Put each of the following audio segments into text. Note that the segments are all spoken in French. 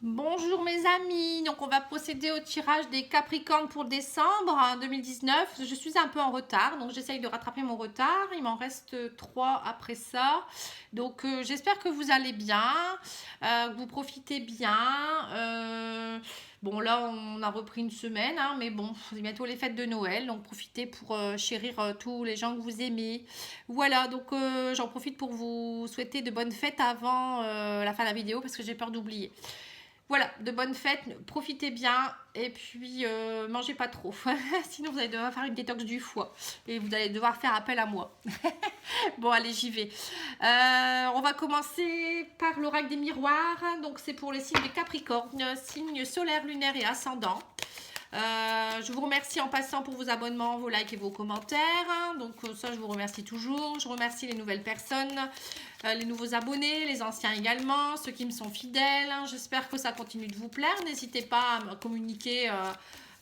Bonjour mes amis, donc on va procéder au tirage des Capricornes pour décembre 2019. Je suis un peu en retard, donc j'essaye de rattraper mon retard. Il m'en reste 3 après ça. Donc j'espère que vous allez bien, que vous profitez bien. Bon là on a repris une semaine, hein, mais bon, c'est bientôt les fêtes de Noël, donc profitez pour chérir tous les gens que vous aimez. Voilà, donc j'en profite pour vous souhaiter de bonnes fêtes avant la fin de la vidéo parce que j'ai peur d'oublier. Voilà, de bonnes fêtes, profitez bien et puis mangez pas trop. Sinon vous allez devoir faire une détox du foie et vous allez devoir faire appel à moi. Bon, allez, j'y vais. On va commencer par l'oracle des miroirs. Donc c'est pour les signes de Capricorne, signes solaire, lunaire et ascendant. Je vous remercie en passant pour vos abonnements, vos likes et vos commentaires. Donc ça, je vous remercie toujours. Je remercie les nouvelles personnes, les nouveaux abonnés, les anciens également, ceux qui me sont fidèles. J'espère que ça continue de vous plaire. N'hésitez pas à me communiquer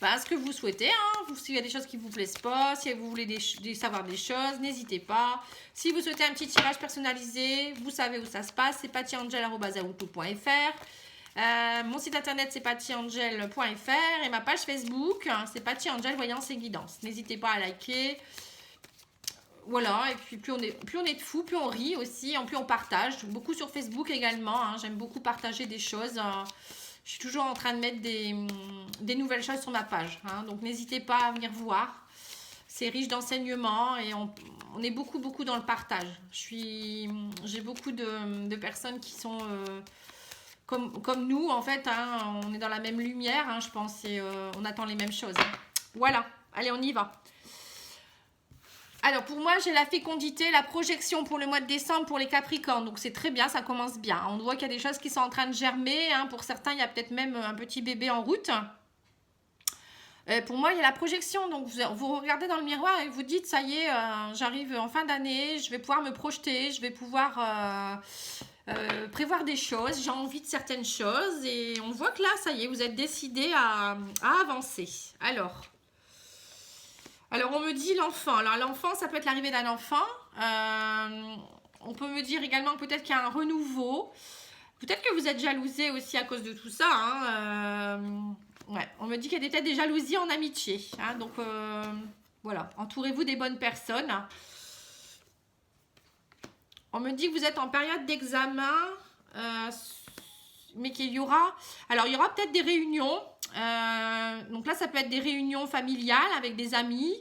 ce que vous souhaitez. S'il y a des choses qui ne vous plaisent pas, si vous voulez savoir des choses, n'hésitez pas. Si vous souhaitez un petit tirage personnalisé, vous savez où ça se passe. C'est pattyangel@outlook.fr. Mon site internet c'est pattyangel.fr et ma page Facebook c'est pattyangel voyance et guidance. N'hésitez pas à liker. Voilà, et puis plus on est de fous, plus on rit aussi, plus on partage. Beaucoup sur Facebook également, j'aime beaucoup partager des choses. Je suis toujours en train de mettre des nouvelles choses sur ma page. Donc n'hésitez pas à venir voir. C'est riche d'enseignements et on est beaucoup dans le partage. J'ai beaucoup de personnes qui sont comme nous, en fait, on est dans la même lumière, je pense, et on attend les mêmes choses. Voilà, allez, on y va. Alors, pour moi, j'ai la fécondité, la projection pour le mois de décembre pour les Capricornes. Donc, c'est très bien, ça commence bien. On voit qu'il y a des choses qui sont en train de germer. Pour certains, il y a peut-être même un petit bébé en route. Pour moi, il y a la projection. Donc, vous regardez dans le miroir et vous dites, ça y est, j'arrive en fin d'année, je vais pouvoir me projeter, je vais pouvoir prévoir des choses, j'ai envie de certaines choses. Et on voit que là, ça y est, vous êtes décidé à avancer. Alors, on me dit l'enfant. Alors, l'enfant, ça peut être l'arrivée d'un enfant. On peut me dire également peut-être qu'il y a un renouveau. Peut-être que vous êtes jalousé aussi à cause de tout ça. Ouais, on me dit qu'il y a peut-être des jalousies en amitié. Donc, voilà, entourez-vous des bonnes personnes. On me dit que vous êtes en période d'examen, mais qu'il y aura... Alors, il y aura peut-être des réunions. Donc là, ça peut être des réunions familiales avec des amis.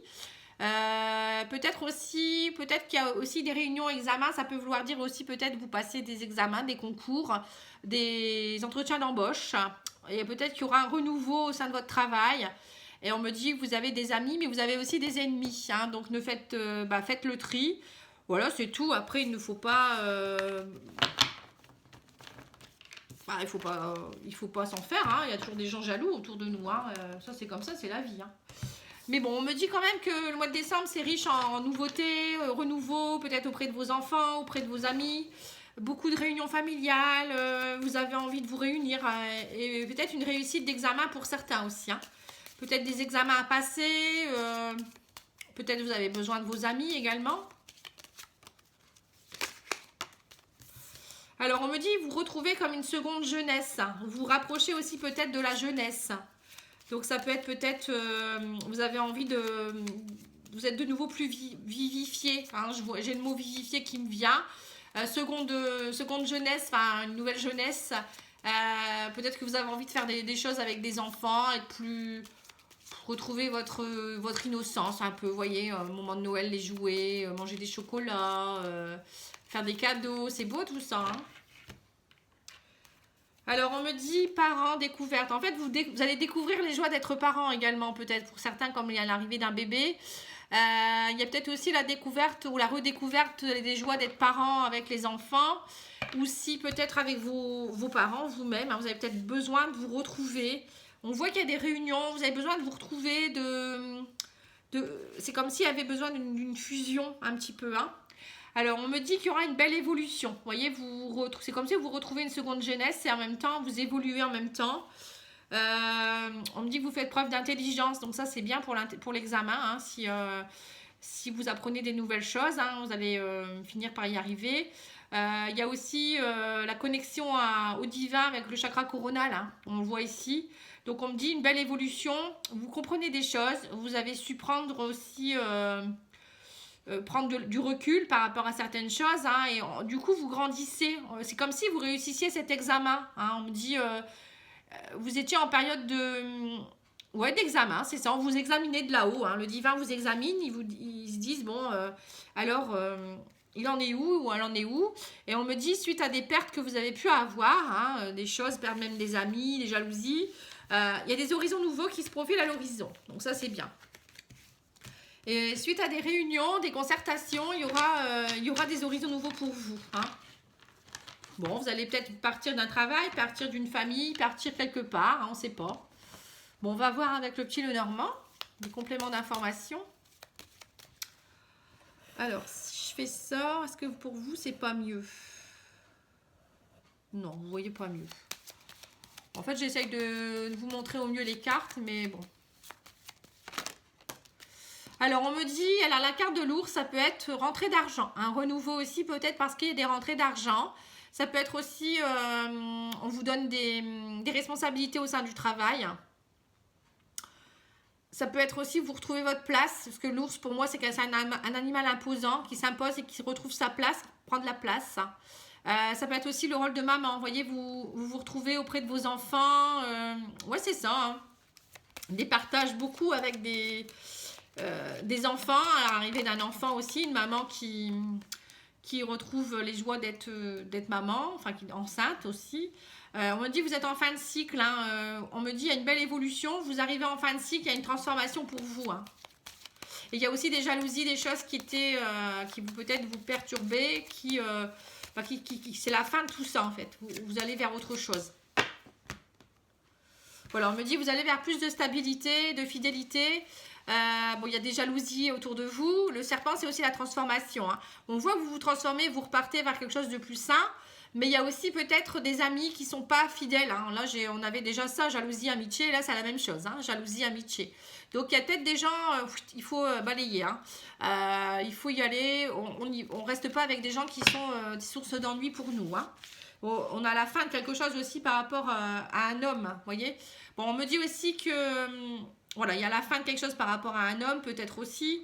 Peut-être qu'il y a aussi des réunions examens. Ça peut vouloir dire aussi peut-être vous passez des examens, des concours, des entretiens d'embauche. Et peut-être qu'il y aura un renouveau au sein de votre travail. Et on me dit que vous avez des amis, mais vous avez aussi des ennemis. Donc faites le tri. Voilà, c'est tout. Après, il ne faut pas... il faut pas s'en faire. Il y a toujours des gens jaloux autour de nous. Ça, c'est comme ça, c'est la vie. Mais bon, on me dit quand même que le mois de décembre, c'est riche en nouveautés, renouveau, peut-être auprès de vos enfants, auprès de vos amis. Beaucoup de réunions familiales. Vous avez envie de vous réunir. Et peut-être une réussite d'examen pour certains aussi. Peut-être des examens à passer. Peut-être vous avez besoin de vos amis également. Alors, on me dit, vous retrouvez comme une seconde jeunesse. Vous vous rapprochez aussi peut-être de la jeunesse. Donc, ça peut être vous avez envie de... Vous êtes de nouveau plus vivifié. J'ai le mot vivifié qui me vient. Seconde jeunesse, une nouvelle jeunesse. Peut-être que vous avez envie de faire des choses avec des enfants, être plus... Retrouver votre innocence un peu, vous voyez, au moment de Noël, les jouets, manger des chocolats... faire des cadeaux, c'est beau tout ça. Alors on me dit parents, découverte. En fait, vous allez découvrir les joies d'être parent également, peut-être. Pour certains, comme il y a l'arrivée d'un bébé. Il y a peut-être aussi la découverte ou la redécouverte des joies d'être parent avec les enfants. Ou si peut-être avec vos parents, vous-même, vous avez peut-être besoin de vous retrouver. On voit qu'il y a des réunions, vous avez besoin de vous retrouver. C'est comme s'il y avait besoin d'une fusion un petit peu. Alors, on me dit qu'il y aura une belle évolution. Vous voyez, c'est comme si vous retrouvez une seconde jeunesse et en même temps, vous évoluez en même temps. On me dit que vous faites preuve d'intelligence. Donc ça, c'est bien pour l'examen. Si vous apprenez des nouvelles choses, vous allez finir par y arriver. Il y a aussi la connexion au divin avec le chakra coronal, hein, on le voit ici. Donc on me dit une belle évolution, vous comprenez des choses, vous avez su prendre aussi prendre du recul par rapport à certaines choses, hein, et du coup vous grandissez. C'est comme si vous réussissiez cet examen, hein. On me dit vous étiez en période de ouais, d'examen, c'est ça, on vous examinez de là-haut, hein. Le divin vous examine, ils se disent bon alors il en est où ou elle en est où, et on me dit suite à des pertes que vous avez pu avoir, hein, des choses, perdre même des amis, des jalousies, il y a des horizons nouveaux qui se profilent à l'horizon, donc ça c'est bien. Et suite à des réunions, des concertations, il y aura des horizons nouveaux pour vous, hein. Bon, vous allez peut-être partir d'un travail, partir d'une famille, partir quelque part, hein, on ne sait pas. Bon, on va voir avec le petit Lenormand, des compléments d'information. Alors, si je fais ça, est-ce que pour vous, c'est pas mieux? Non, vous voyez pas mieux. En fait, j'essaye de vous montrer au mieux les cartes, mais bon. Alors, on me dit, alors la carte de l'ours, ça peut être rentrée d'argent. Un renouveau aussi, peut-être parce qu'il y a des rentrées d'argent. Ça peut être aussi, on vous donne des responsabilités au sein du travail. Ça peut être aussi, vous retrouvez votre place. Parce que l'ours, pour moi, c'est un animal imposant qui s'impose et qui retrouve sa place, prendre la place. Ça peut être aussi le rôle de maman. Vous voyez, vous retrouvez auprès de vos enfants. Ouais, c'est ça, hein. Des partages beaucoup avec des enfants, à l'arrivée d'un enfant aussi, une maman qui retrouve les joies d'être maman, enfin qui est enceinte aussi. On me dit vous êtes en fin de cycle, hein, on me dit il y a une belle évolution, vous arrivez en fin de cycle, il y a une transformation pour vous, hein. Et il y a aussi des jalousies, des choses qui étaient qui peut-être vous perturber, c'est la fin de tout ça en fait, vous allez vers autre chose. Voilà, on me dit vous allez vers plus de stabilité, de fidélité. Bon, il y a des jalousies autour de vous. Le serpent, c'est aussi la transformation, hein. On voit que vous vous transformez, vous repartez vers quelque chose de plus sain. Mais il y a aussi peut-être des amis qui ne sont pas fidèles, hein. Là, on avait déjà ça, jalousie, amitié. Là, c'est la même chose, hein, jalousie, amitié. Donc, il y a peut-être des gens, il faut balayer, hein. Il faut y aller. On ne reste pas avec des gens qui sont des sources d'ennui pour nous, hein. On a la fin de quelque chose aussi par rapport à un homme, vous voyez. Bon, on me dit aussi que voilà, il y a la fin de quelque chose par rapport à un homme, peut-être aussi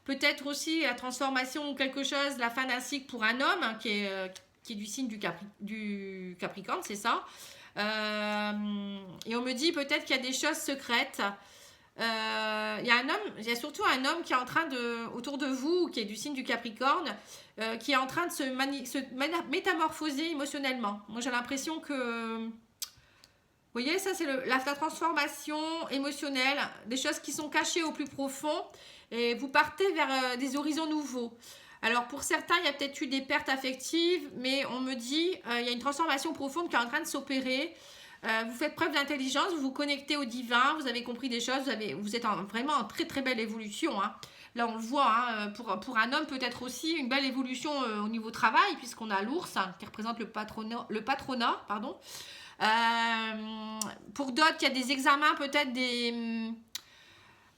la transformation ou quelque chose, la fin d'un cycle pour un homme, hein, qui est du signe du Capricorne, c'est ça. Et on me dit peut-être qu'il y a des choses secrètes. Il y a surtout un homme qui est en train autour de vous, qui est du signe du Capricorne, qui est en train de se métamorphoser émotionnellement. Moi, j'ai l'impression que vous voyez, ça c'est la transformation émotionnelle, des choses qui sont cachées au plus profond, et vous partez vers des horizons nouveaux. Alors pour certains, il y a peut-être eu des pertes affectives, mais on me dit il y a une transformation profonde qui est en train de s'opérer. Vous faites preuve d'intelligence, vous vous connectez au divin, vous avez compris des choses, vous êtes vraiment en très très belle évolution, hein. Là on le voit, hein, pour un homme peut-être aussi une belle évolution au niveau travail, puisqu'on a l'ours, hein, qui représente le patronat, pardon. Pour d'autres, il y a des examens, peut-être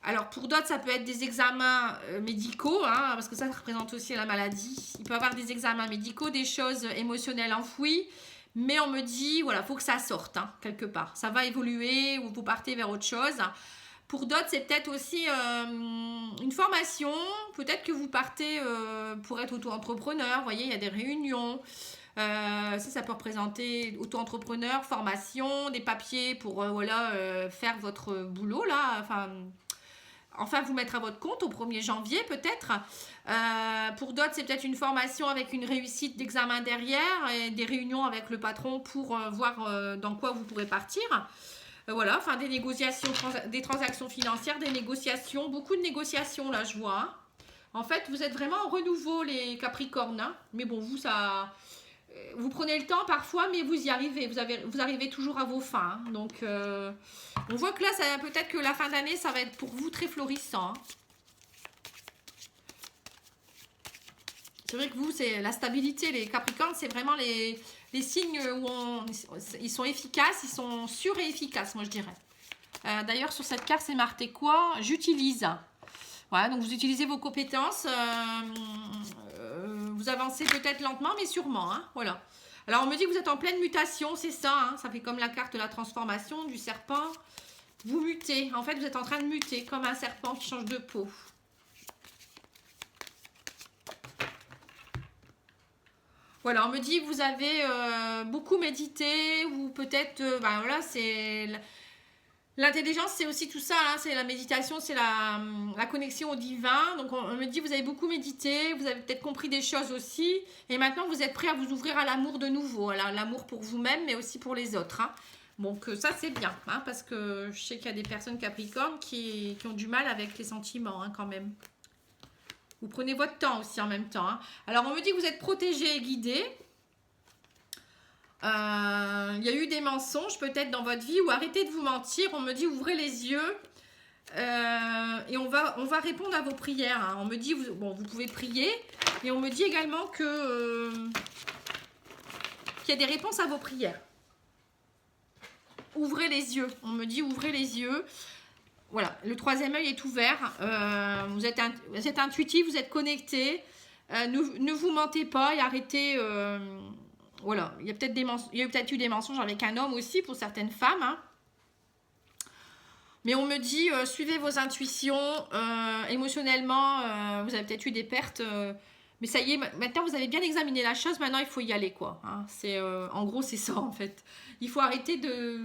alors pour d'autres, ça peut être des examens médicaux, hein, parce que ça représente aussi la maladie. Il peut y avoir des examens médicaux, des choses émotionnelles enfouies, mais on me dit, voilà, il faut que ça sorte, hein, quelque part. Ça va évoluer ou vous partez vers autre chose. Pour d'autres, c'est peut-être aussi une formation. Peut-être que vous partez pour être auto-entrepreneur. Vous voyez, il y a des réunions. Ça peut représenter auto-entrepreneur, formation, des papiers pour faire votre boulot là, enfin vous mettre à votre compte au 1er janvier peut-être. Pour d'autres, c'est peut-être une formation avec une réussite d'examen derrière et des réunions avec le patron pour voir dans quoi vous pourrez partir. Voilà, enfin des négociations, des transactions financières, des négociations, beaucoup de négociations là je vois, hein. En fait, vous êtes vraiment en renouveau les Capricornes, hein. Mais bon, vous prenez le temps parfois, mais vous y arrivez. Vous arrivez toujours à vos fins, hein. Donc, on voit que là, peut-être que la fin d'année, ça va être pour vous très florissant, hein. C'est vrai que vous, c'est la stabilité. Les Capricornes, c'est vraiment les signes où ils sont efficaces, ils sont sûrs et efficaces, moi je dirais. D'ailleurs, sur cette carte, c'est marqué quoi? J'utilise. Voilà, donc vous utilisez vos compétences, vous avancez peut-être lentement, mais sûrement. Hein, voilà. Alors, on me dit que vous êtes en pleine mutation, c'est ça. Hein, ça fait comme la carte de la transformation du serpent. Vous mutez. En fait, vous êtes en train de muter, comme un serpent qui change de peau. Voilà, on me dit que vous avez beaucoup médité, ou peut-être, ben voilà, c'est... L'intelligence, c'est aussi tout ça, hein, c'est la méditation, c'est la connexion au divin. Donc, on me dit, vous avez beaucoup médité, vous avez peut-être compris des choses aussi. Et maintenant, vous êtes prêt à vous ouvrir à l'amour de nouveau. L'amour pour vous-même, mais aussi pour les autres. Hein. Donc, ça, c'est bien. Hein, parce que je sais qu'il y a des personnes capricornes qui ont du mal avec les sentiments, hein, quand même. Vous prenez votre temps aussi en même temps. Hein. Alors, on me dit que vous êtes protégé et guidé. Il y a eu des mensonges peut-être dans votre vie, ou arrêtez de vous mentir. On me dit ouvrez les yeux et on va répondre à vos prières. Hein. On me dit vous pouvez prier, et on me dit également que qu'il y a des réponses à vos prières. Ouvrez les yeux. On me dit ouvrez les yeux. Voilà, le troisième œil est ouvert. Vous êtes intuitif, vous êtes connecté. Ne vous mentez pas et arrêtez. Voilà, il y a peut-être eu des mensonges avec un homme aussi pour certaines femmes. Hein. Mais on me dit, suivez vos intuitions. Émotionnellement, vous avez peut-être eu des pertes. Mais ça y est, maintenant vous avez bien examiné la chose. Maintenant, il faut y aller, quoi. Hein. En gros, c'est ça, en fait. Il faut arrêter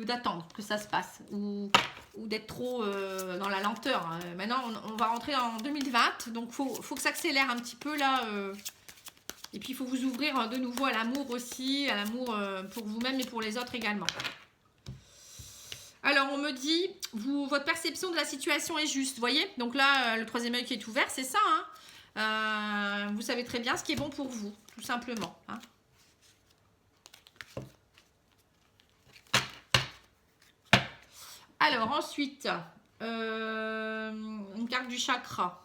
d'attendre que ça se passe. Ou d'être trop dans la lenteur. Hein. Maintenant, on va rentrer en 2020. Donc, faut que ça accélère un petit peu, là. Et puis, il faut vous ouvrir de nouveau à l'amour aussi, à l'amour pour vous-même et pour les autres également. Alors, on me dit, votre perception de la situation est juste, vous voyez? Donc là, le troisième œil qui est ouvert, c'est ça. Hein, vous savez très bien ce qui est bon pour vous, tout simplement. Hein. Alors, ensuite, une carte du chakra.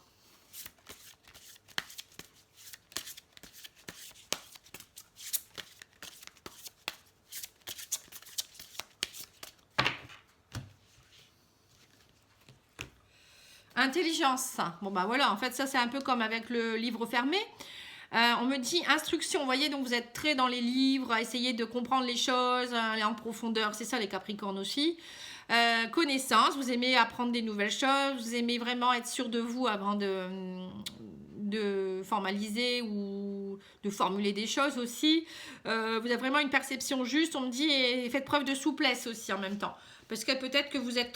Intelligence. Bon, bah voilà, en fait, ça, c'est un peu comme avec le livre fermé. On me dit instruction, vous voyez, donc vous êtes très dans les livres, à essayer de comprendre les choses, aller en profondeur, c'est ça les Capricornes aussi. Connaissance, vous aimez apprendre des nouvelles choses, vous aimez vraiment être sûr de vous avant de formaliser ou de formuler des choses aussi. Vous avez vraiment une perception juste, on me dit, et faites preuve de souplesse aussi en même temps. Parce que peut-être que vous êtes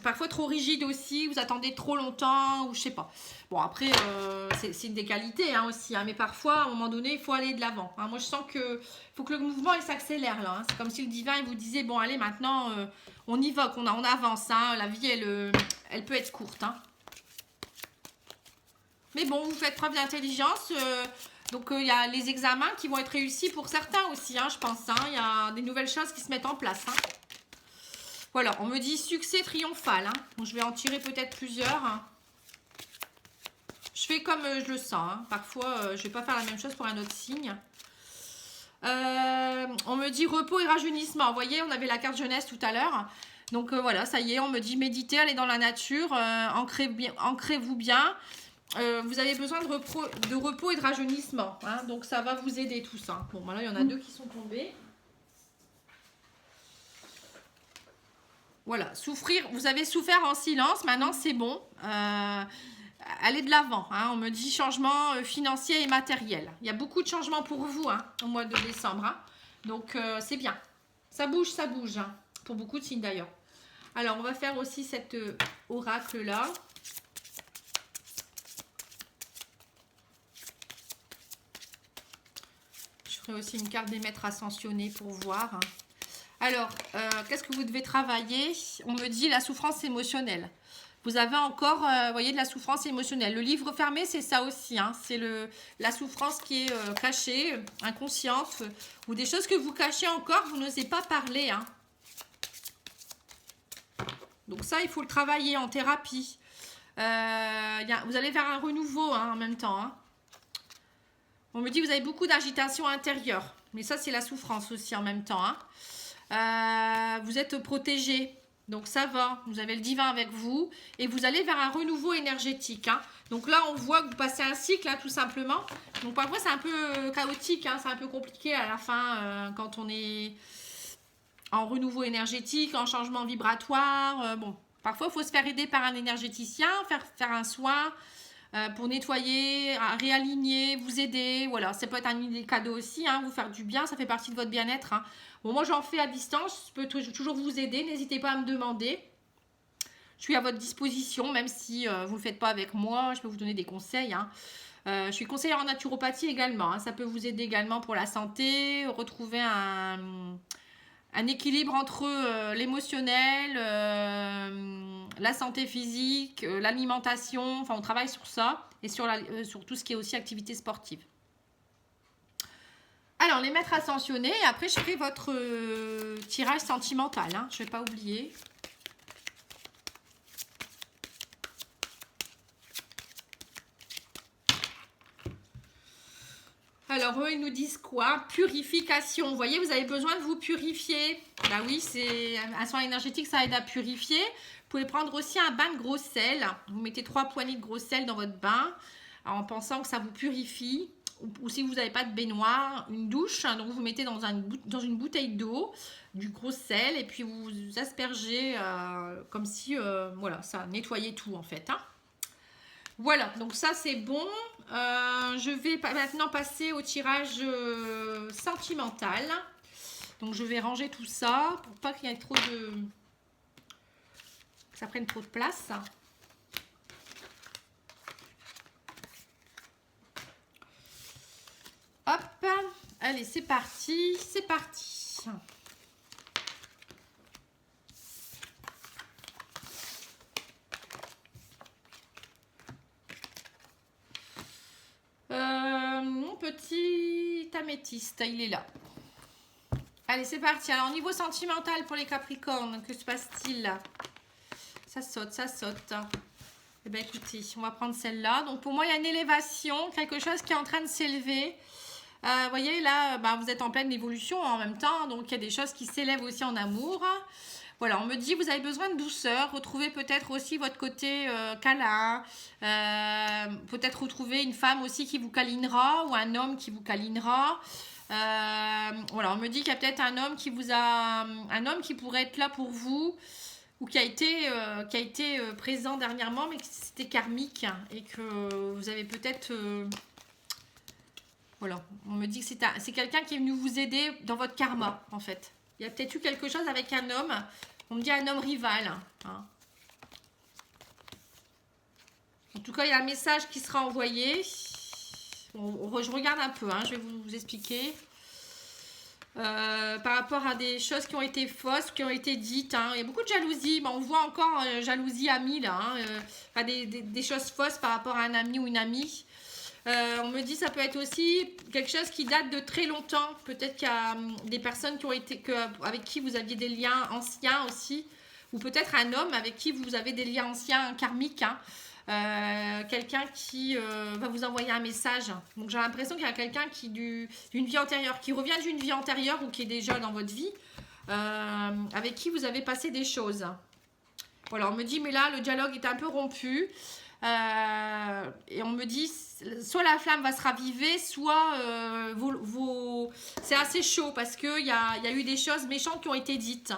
parfois trop rigide aussi, vous attendez trop longtemps, ou je sais pas. Bon, après, c'est une des qualités hein, aussi, hein, mais parfois, à un moment donné, il faut aller de l'avant. Hein. Moi, je sens que faut que le mouvement il s'accélère là. Hein. C'est comme si le divin il vous disait, bon, allez, maintenant, on y va, on avance. Hein. La vie, elle peut être courte. Hein. Mais bon, vous faites preuve d'intelligence. Donc, il y a les examens qui vont être réussis pour certains aussi, hein, je pense. Hein. Il y a des nouvelles choses qui se mettent en place. Hein. Voilà, on me dit succès triomphal. Hein. Donc, je vais en tirer peut-être plusieurs. Hein. Je fais comme je le sens. Hein. Parfois, je ne vais pas faire la même chose pour un autre signe. On me dit repos et rajeunissement. Vous voyez, on avait la carte jeunesse tout à l'heure. Donc, voilà, ça y est, on me dit méditer, aller dans la nature, ancrez-vous bien. Vous avez besoin de repos et de rajeunissement. Hein. Donc, ça va vous aider tout ça. Bon, voilà, il y en a deux qui sont tombés. Voilà, souffrir, vous avez souffert en silence, maintenant c'est bon. Allez de l'avant, hein. On me dit changement financier et matériel. Il y a beaucoup de changements pour vous hein, au mois de décembre. Hein. Donc c'est bien. Ça bouge hein, pour beaucoup de signes d'ailleurs. Alors on va faire aussi cet oracle-là. Je ferai aussi une carte des maîtres ascensionnés pour voir. Hein. Alors, qu'est-ce que vous devez travailler? On me dit la souffrance émotionnelle. Vous avez encore, voyez, de la souffrance émotionnelle. Le livre fermé, c'est ça aussi. Hein. C'est la souffrance qui est cachée, inconsciente, ou des choses que vous cachez encore, vous n'osez pas parler. Hein. Donc ça, il faut le travailler en thérapie. Vous allez vers un renouveau hein, en même temps. Hein. On me dit que vous avez beaucoup d'agitation intérieure. Mais ça, c'est la souffrance aussi en même temps. Hein. Vous êtes protégé. Donc ça va, vous avez le divin avec vous et vous allez vers un renouveau énergétique. Hein. Donc là, on voit que vous passez un cycle, hein, tout simplement. Donc parfois, c'est un peu chaotique, hein, c'est un peu compliqué à la fin quand on est en renouveau énergétique, en changement vibratoire. Bon, parfois, il faut se faire aider par un énergéticien, faire un soin pour nettoyer, réaligner, vous aider. Voilà, ça peut être un idée cadeau aussi, hein, vous faire du bien, ça fait partie de votre bien-être. Hein. Bon, moi, j'en fais à distance, je peux toujours vous aider, n'hésitez pas à me demander. Je suis à votre disposition, même si vous ne le faites pas avec moi, je peux vous donner des conseils. Hein. Je suis conseillère en naturopathie également, hein. Ça peut vous aider également pour la santé, retrouver un équilibre entre l'émotionnel, la santé physique, l'alimentation. Enfin, on travaille sur ça et sur tout ce qui est aussi activité sportive. Alors, les maîtres ascensionnés, et après, je ferai votre tirage sentimental. Hein, je ne vais pas oublier. Alors, eux, ils nous disent quoi? Purification. Vous voyez, vous avez besoin de vous purifier. Bah oui, c'est un soin énergétique, ça aide à purifier. Vous pouvez prendre aussi un bain de gros sel. Vous mettez 3 poignées de gros sel dans votre bain en pensant que ça vous purifie. Ou si vous n'avez pas de baignoire, une douche. Donc, vous mettez dans une bouteille d'eau du gros sel et puis vous aspergez comme si, voilà, ça nettoyait tout en fait. Hein. Voilà, donc ça c'est bon. Je vais maintenant passer au tirage sentimental. Donc je vais ranger tout ça pour pas qu'il y ait trop de... que ça prenne trop de place. Hop, allez c'est parti, c'est parti. Mon petit améthyste, il est là. Allez, c'est parti. Alors, niveau sentimental pour les Capricornes, que se passe-t-il? Ça saute, ça saute. Eh bien, écoutez, on va prendre celle-là. Donc, pour moi, il y a une élévation, quelque chose qui est en train de s'élever. Vous voyez, là, vous êtes en pleine évolution en même temps. Donc, il y a des choses qui s'élèvent aussi en amour. Voilà, on me dit vous avez besoin de douceur, retrouvez peut-être aussi votre côté câlin, peut-être retrouver une femme aussi qui vous câlinera ou un homme qui vous câlinera. Voilà, on me dit qu'il y a peut-être un homme qui pourrait être là pour vous ou qui a été présent dernièrement mais que c'était karmique et que vous avez peut-être... voilà, on me dit que c'est quelqu'un qui est venu vous aider dans votre karma en fait. Il y a peut-être eu quelque chose avec un homme. On me dit un homme rival. Hein. En tout cas, il y a un message qui sera envoyé. Je regarde un peu. Hein, je vais vous expliquer. Par rapport à des choses qui ont été fausses, qui ont été dites. Hein. Il y a beaucoup de jalousie. On voit encore jalousie amie là. Hein. Des choses fausses par rapport à un ami ou une amie. On me dit ça peut être aussi quelque chose qui date de très longtemps. Peut-être qu'il y a des personnes avec qui vous aviez des liens anciens aussi. Ou peut-être un homme avec qui vous avez des liens anciens karmiques. Hein. Quelqu'un qui va vous envoyer un message. Donc j'ai l'impression qu'il y a quelqu'un d'une vie antérieure, qui revient d'une vie antérieure ou qui est déjà dans votre vie, avec qui vous avez passé des choses. Voilà, on me dit mais là le dialogue est un peu rompu. Et on me dit soit la flamme va se raviver, soit c'est assez chaud parce qu'il y a eu des choses méchantes qui ont été dites.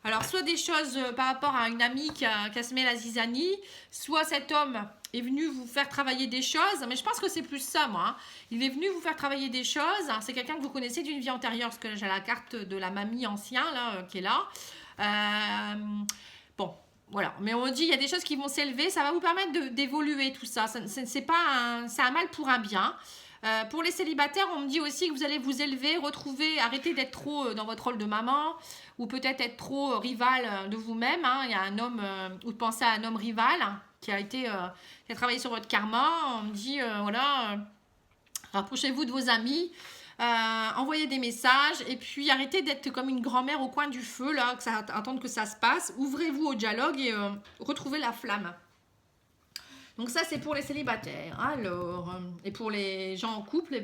Alors soit des choses par rapport à une amie qui a semé la zizanie, soit cet homme est venu vous faire travailler des choses, mais je pense que c'est plus ça moi. Hein. Il est venu vous faire travailler des choses, c'est quelqu'un que vous connaissez d'une vie antérieure, parce que j'ai la carte de la mamie ancien là, qui est là. Bon. Voilà, mais on dit il y a des choses qui vont s'élever, ça va vous permettre d'évoluer tout ça. C'est un mal pour un bien. Pour les célibataires, on me dit aussi que vous allez vous élever, retrouver, arrêter d'être trop dans votre rôle de maman ou peut-être être trop rival de vous-même. Hein. Il y a un homme, ou de penser à un homme rival qui a travaillé sur votre karma. On me dit, voilà, rapprochez-vous de vos amis. Envoyez des messages et puis arrêtez d'être comme une grand-mère au coin du feu là, attendre que ça se passe. Ouvrez-vous au dialogue et retrouvez la flamme. Donc ça c'est pour les célibataires. Alors, et pour les gens en couple, il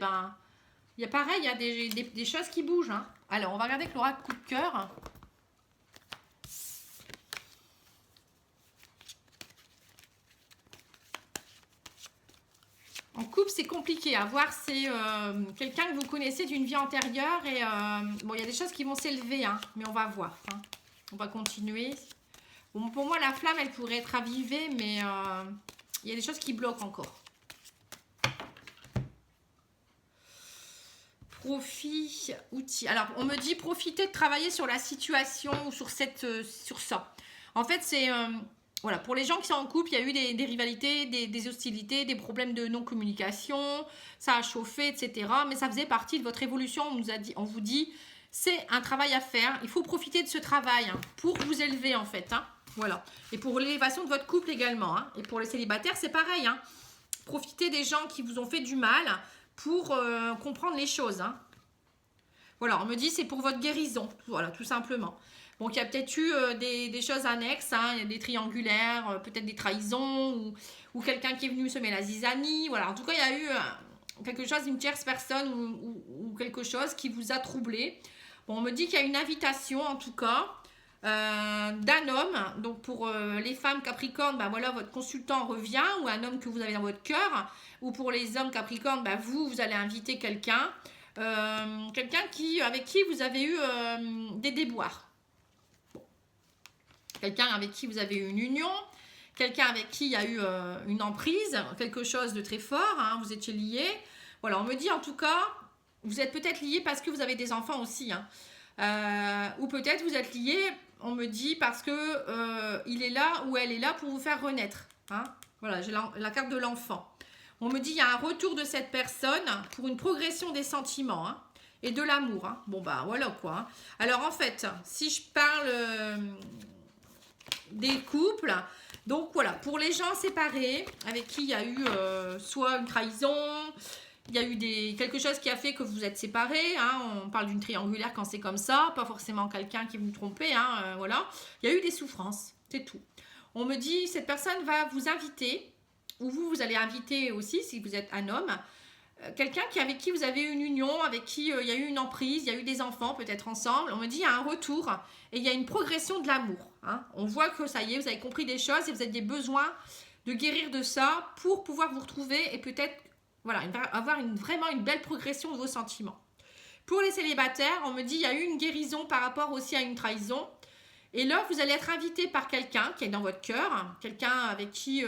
y a pareil, il y a des choses qui bougent. Hein. Alors on va regarder avec l'oracle coup de cœur. En couple, c'est compliqué à voir. C'est quelqu'un que vous connaissez d'une vie antérieure. Et bon, il y a des choses qui vont s'élever, hein, mais on va voir. Hein. On va continuer. Bon, pour moi, la flamme, elle pourrait être avivée, mais il y a des choses qui bloquent encore. Profit, outils. Alors, on me dit profiter de travailler sur la situation ou sur ça. En fait, c'est... voilà, pour les gens qui sont en couple, il y a eu des rivalités, des hostilités, des problèmes de non-communication, ça a chauffé, etc. Mais ça faisait partie de votre évolution. On vous dit, c'est un travail à faire. Il faut profiter de ce travail hein, pour vous élever en fait. Hein. Voilà. Et pour l'élévation de votre couple également. Hein. Et pour les célibataires, c'est pareil. Hein. Profitez des gens qui vous ont fait du mal pour comprendre les choses. Hein. Voilà, on me dit c'est pour votre guérison. Voilà, tout simplement. Donc, il y a peut-être eu des choses annexes, hein, il y a des triangulaires, peut-être des trahisons, ou quelqu'un qui est venu semer la zizanie. Voilà, en tout cas, il y a eu quelque chose, une tierce personne ou quelque chose qui vous a troublé. Bon, on me dit qu'il y a une invitation, en tout cas, d'un homme. Donc, pour les femmes Capricorne, ben voilà, votre consultant revient, ou un homme que vous avez dans votre cœur. Ou pour les hommes Capricorne, ben vous allez inviter quelqu'un. Quelqu'un avec qui vous avez eu des déboires. Quelqu'un avec qui vous avez eu une union, quelqu'un avec qui il y a eu une emprise, quelque chose de très fort, hein, vous étiez liés. Voilà, on me dit en tout cas, vous êtes peut-être liés parce que vous avez des enfants aussi. Hein. Ou peut-être vous êtes liés, on me dit, parce que il est là ou elle est là pour vous faire renaître. Hein. Voilà, j'ai la carte de l'enfant. On me dit, il y a un retour de cette personne pour une progression des sentiments. Hein, et de l'amour. Hein. Bon, bah voilà quoi. Hein. Alors en fait, si je parle... des couples, donc voilà, pour les gens séparés avec qui il y a eu soit une trahison, il y a eu quelque chose qui a fait que vous êtes séparés, hein, on parle d'une triangulaire quand c'est comme ça, pas forcément quelqu'un qui vous trompe, hein, voilà, il y a eu des souffrances, c'est tout. On me dit, cette personne va vous inviter, ou vous allez inviter aussi si vous êtes un homme, quelqu'un avec qui vous avez eu une union, avec qui il y a eu une emprise, il y a eu des enfants peut-être ensemble. On me dit il y a un retour et il y a une progression de l'amour. Hein. On voit que ça y est, vous avez compris des choses et vous avez des besoins de guérir de ça pour pouvoir vous retrouver et peut-être voilà, avoir vraiment une belle progression de vos sentiments. Pour les célibataires, on me dit il y a eu une guérison par rapport aussi à une trahison. Et là, vous allez être invité par quelqu'un qui est dans votre cœur, quelqu'un avec qui...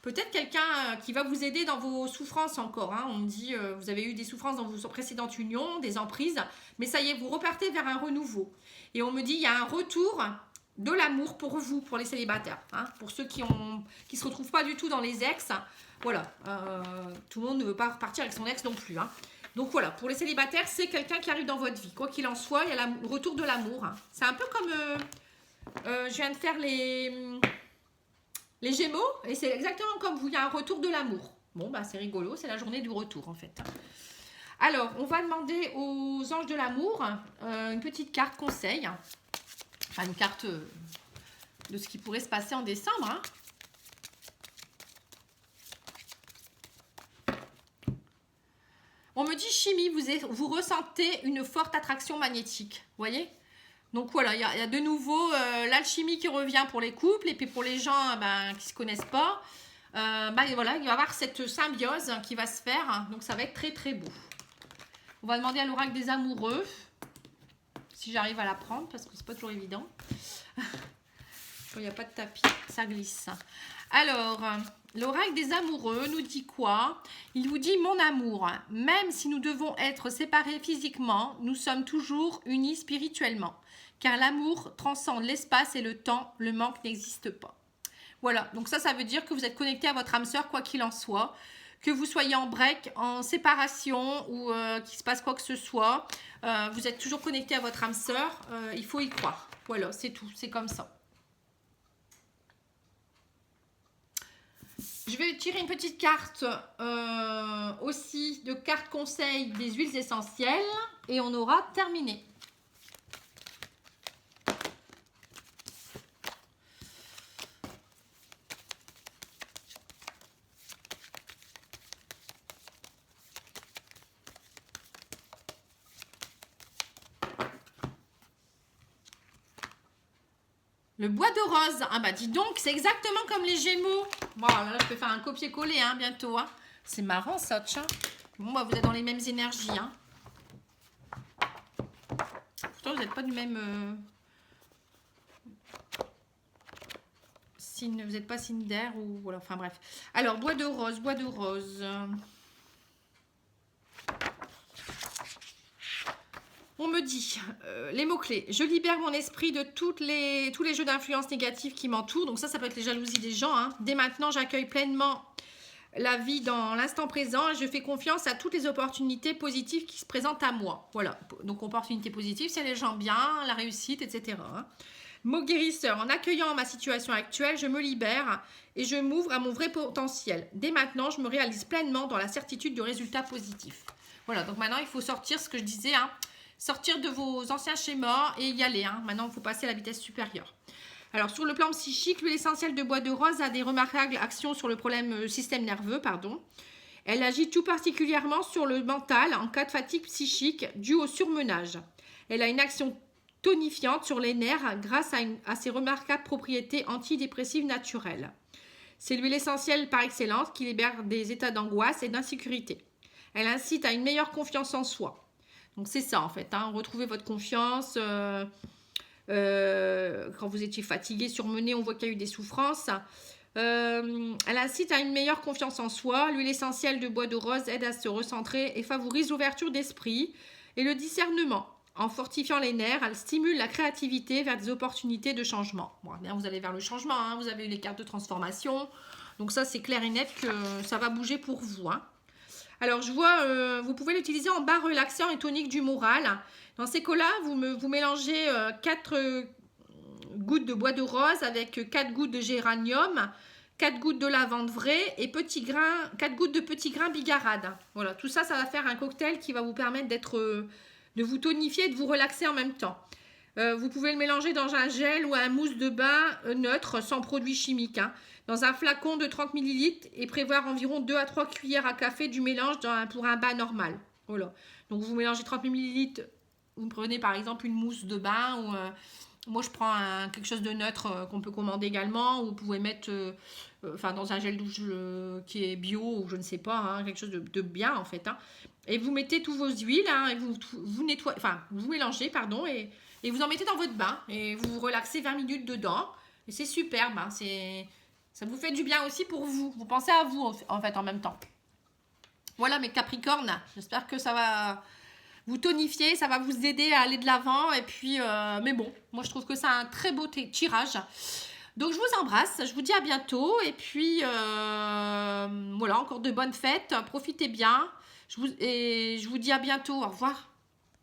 peut-être quelqu'un qui va vous aider dans vos souffrances encore. Hein. On me dit, vous avez eu des souffrances dans vos précédentes unions, des emprises, mais ça y est, vous repartez vers un renouveau. Et on me dit, il y a un retour de l'amour pour vous, pour les célibataires. Hein. Pour ceux qui se retrouvent pas du tout dans les ex, voilà. Tout le monde ne veut pas repartir avec son ex non plus. Hein. Donc voilà, pour les célibataires, c'est quelqu'un qui arrive dans votre vie. Quoi qu'il en soit, il y a le retour de l'amour. Hein. C'est un peu comme... je viens de faire les Gémeaux, et c'est exactement comme vous, il y a un retour de l'amour. Bon, bah c'est rigolo, c'est la journée du retour en fait. Alors, on va demander aux anges de l'amour une petite carte conseil. Enfin, une carte de ce qui pourrait se passer en décembre. Hein. On me dit chimie, vous ressentez une forte attraction magnétique. Vous voyez ? Donc voilà, il y a de nouveau l'alchimie qui revient pour les couples et puis pour les gens qui ne se connaissent pas, voilà, il va y avoir cette symbiose qui va se faire. Donc ça va être très très beau. On va demander à l'oracle des amoureux, si j'arrive à la prendre parce que c'est pas toujours évident. Il n'y a pas de tapis, ça glisse. Alors, l'oracle des amoureux nous dit quoi? Il vous dit, mon amour, même si nous devons être séparés physiquement, nous sommes toujours unis spirituellement. Car l'amour transcende l'espace et le temps, le manque n'existe pas. Voilà, donc ça veut dire que vous êtes connecté à votre âme sœur, quoi qu'il en soit. Que vous soyez en break, en séparation ou qu'il se passe quoi que ce soit, vous êtes toujours connecté à votre âme sœur, il faut y croire. Voilà, c'est tout, c'est comme ça. Je vais tirer une petite carte aussi de carte conseil des huiles essentielles et on aura terminé. Le bois de rose, ah bah dis donc, c'est exactement comme les Gémeaux. Bon, là je peux faire un copier-coller bientôt. Hein. C'est marrant ça, tiens. Bon, bah, vous êtes dans les mêmes énergies. Hein. Pourtant, vous n'êtes pas du même signe. Vous n'êtes pas signe d'air ou voilà. Enfin bref. Alors, bois de rose, bois de rose. On me dit, les mots-clés, je libère mon esprit de tous les jeux d'influence négatifs qui m'entourent. Donc ça peut être les jalousies des gens. Hein. Dès maintenant, j'accueille pleinement la vie dans l'instant présent et je fais confiance à toutes les opportunités positives qui se présentent à moi. Voilà, donc opportunités positives, c'est les gens bien, la réussite, etc. Hein. Mot guérisseur, en accueillant ma situation actuelle, je me libère et je m'ouvre à mon vrai potentiel. Dès maintenant, je me réalise pleinement dans la certitude du résultat positif. Voilà, donc maintenant, il faut sortir ce que je disais, hein. Sortir de vos anciens schémas et y aller. Hein. Maintenant, il faut passer à la vitesse supérieure. Alors, sur le plan psychique, l'huile essentielle de bois de rose a des remarquables actions sur le problème système nerveux. Elle agit tout particulièrement sur le mental en cas de fatigue psychique due au surmenage. Elle a une action tonifiante sur les nerfs grâce à ses remarquables propriétés antidépressives naturelles. C'est l'huile essentielle par excellence qui libère des états d'angoisse et d'insécurité. Elle incite à une meilleure confiance en soi. Donc c'est ça en fait, hein. Retrouvez votre confiance. Quand vous étiez fatigué, surmené, on voit qu'il y a eu des souffrances. Elle incite à une meilleure confiance en soi. L'huile essentielle de bois de rose aide à se recentrer et favorise l'ouverture d'esprit et le discernement. En fortifiant les nerfs, elle stimule la créativité vers des opportunités de changement. Bon, bien, vous allez vers le changement, hein. Vous avez eu les cartes de transformation. Donc ça, c'est clair et net que ça va bouger pour vous. Hein. Alors, je vois, vous pouvez l'utiliser en bas relaxant et tonique du moral. Dans ces cas-là, vous mélangez 4 gouttes de bois de rose avec 4 gouttes de géranium, 4 gouttes de lavande vraie et 4 gouttes de petits grains bigarade. Voilà, tout ça, ça va faire un cocktail qui va vous permettre de vous tonifier et de vous relaxer en même temps. Vous pouvez le mélanger dans un gel ou un mousse de bain neutre sans produits chimiques. Hein. Dans un flacon de 30 ml et prévoir environ 2 à 3 cuillères à café du mélange pour un bain normal. Voilà. Donc vous mélangez 30 ml, vous prenez par exemple une mousse de bain ou moi je prends quelque chose de neutre qu'on peut commander également ou vous pouvez mettre dans un gel douche qui est bio ou je ne sais pas, hein, quelque chose de bien en fait. Hein. Et vous mettez tous vos huiles hein, et vous nettoyez, vous mélangez et vous en mettez dans votre bain et vous vous relaxez 20 minutes dedans et c'est superbe. Hein, ça vous fait du bien aussi pour vous. Vous pensez à vous en fait en même temps. Voilà mes Capricornes, j'espère que ça va vous tonifier, ça va vous aider à aller de l'avant. Et puis, mais bon, moi je trouve que c'est un très beau tirage. Donc je vous embrasse, je vous dis à bientôt. Et puis, voilà, encore de bonnes fêtes, profitez bien. Je vous dis à bientôt, au revoir.